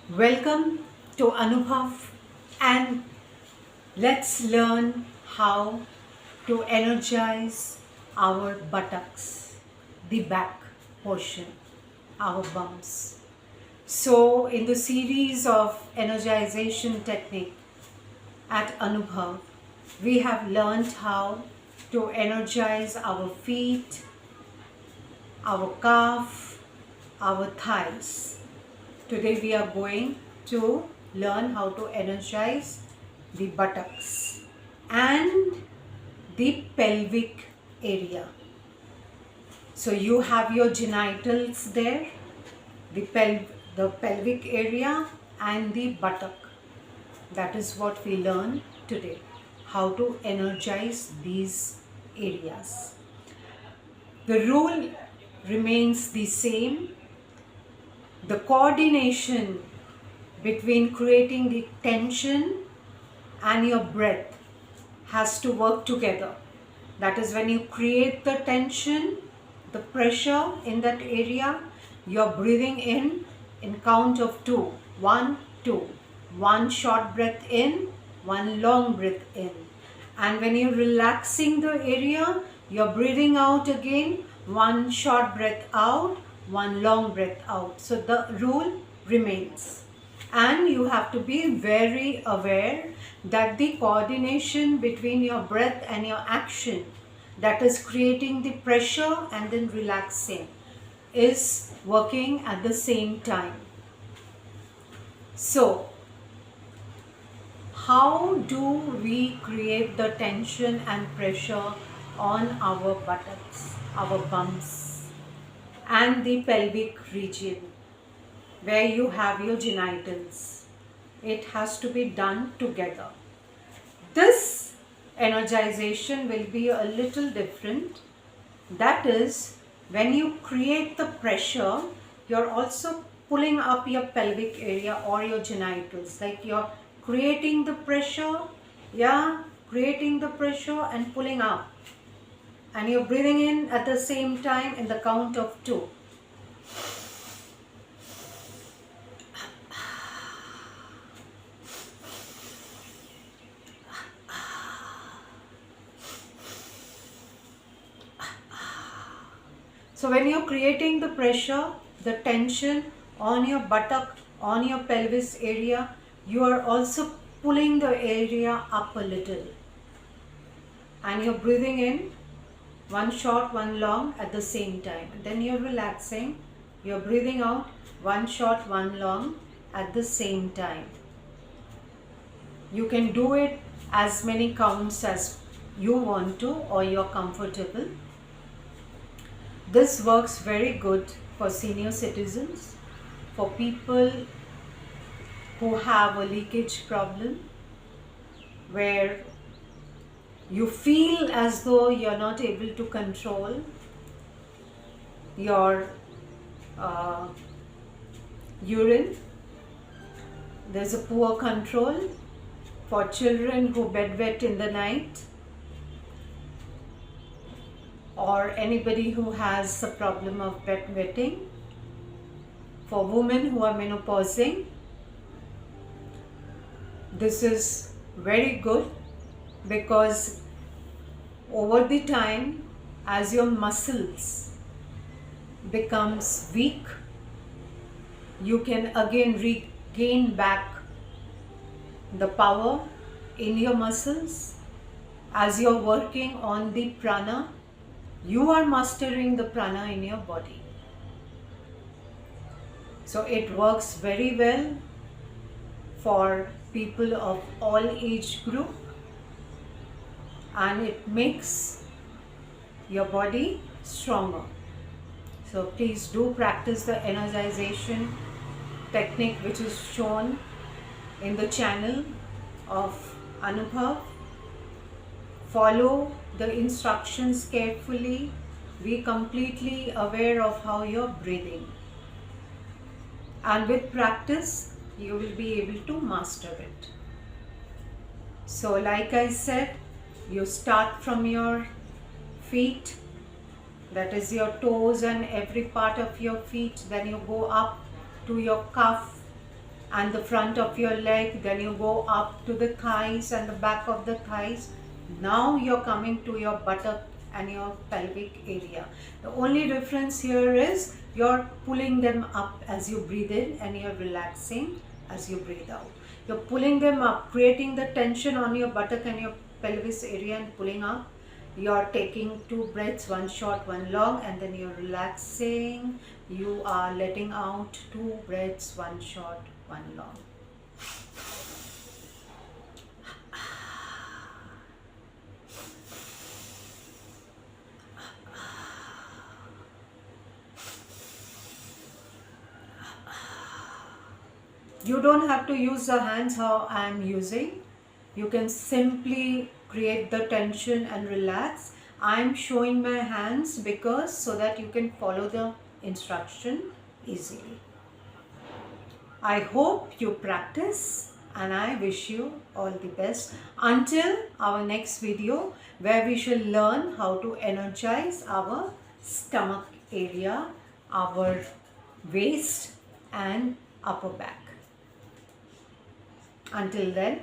Welcome to Anubhav, and let's learn how to energize our buttocks, the back portion, our bums. So in the series of energization technique at Anubhav, we have learned how to energize our feet, our calf, our thighs. Today we are going to learn how to energize the buttocks and the pelvic area. So you have your genitals there, the pelvic area and the buttock. That is what we learn today, how to energize these areas. The rule remains the same. The coordination between creating the tension and your breath has to work together. That is, when you create the tension, the pressure in that area, you're breathing in count of two. 1, 2. One short breath in, one long breath in. And when you're relaxing the area, you're breathing out again, one short breath out, one long breath out. So the rule remains. And you have to be very aware that the coordination between your breath and your action, that is creating the pressure and then relaxing, is working at the same time. So, how do we create the tension and pressure on our buttocks, our bums, and the pelvic region where you have your genitals? It has to be done together. This energization will be a little different. That is, when you create the pressure, you're also pulling up your pelvic area or your genitals. Like you're creating the pressure, creating the pressure and pulling up. And you're breathing in at the same time in the count of 2. So when you're creating the pressure, the tension on your buttock, on your pelvis area, you are also pulling the area up a little. And you're breathing in, one short, one long at the same time. And then you're relaxing, you're breathing out, one short, one long at the same time. You can do it as many counts as you want to or you're comfortable. This works very good for senior citizens, for people who have a leakage problem, where you feel as though you're not able to control your urine. There's a poor control. For children who bedwet in the night, or anybody who has a problem of bedwetting, for women who are menopausing, this is very good, because over the time, as your muscles becomes weak, you can again regain back the power in your muscles. As you're working on the prana, you are mastering the prana in your body. So it works very well for people of all age group, and it makes your body stronger. So please do practice the energization technique which is shown in the channel of Anubhav. Follow the instructions carefully. Be completely aware of how you're breathing. And with practice, you will be able to master it. So like I said, you start from your feet, that is your toes and every part of your feet. Then you go up to your cuff and the front of your leg, then you go up to the thighs and the back of the thighs. Now you're coming to your buttock and your pelvic area. The only difference here is you're pulling them up as you breathe in and you're relaxing as you breathe out. You're pulling them up, creating the tension on your buttock and your pelvis area and pulling up. You're taking 2 breaths, one short, one long, and then you're relaxing. You are letting out 2 breaths, one short, one long. You don't have to use the hands how I am using. You can simply create the tension and relax. I am showing my hands because so that you can follow the instruction easily. I hope you practice and I wish you all the best until our next video, where we shall learn how to energize our stomach area, our waist and upper back. Until then,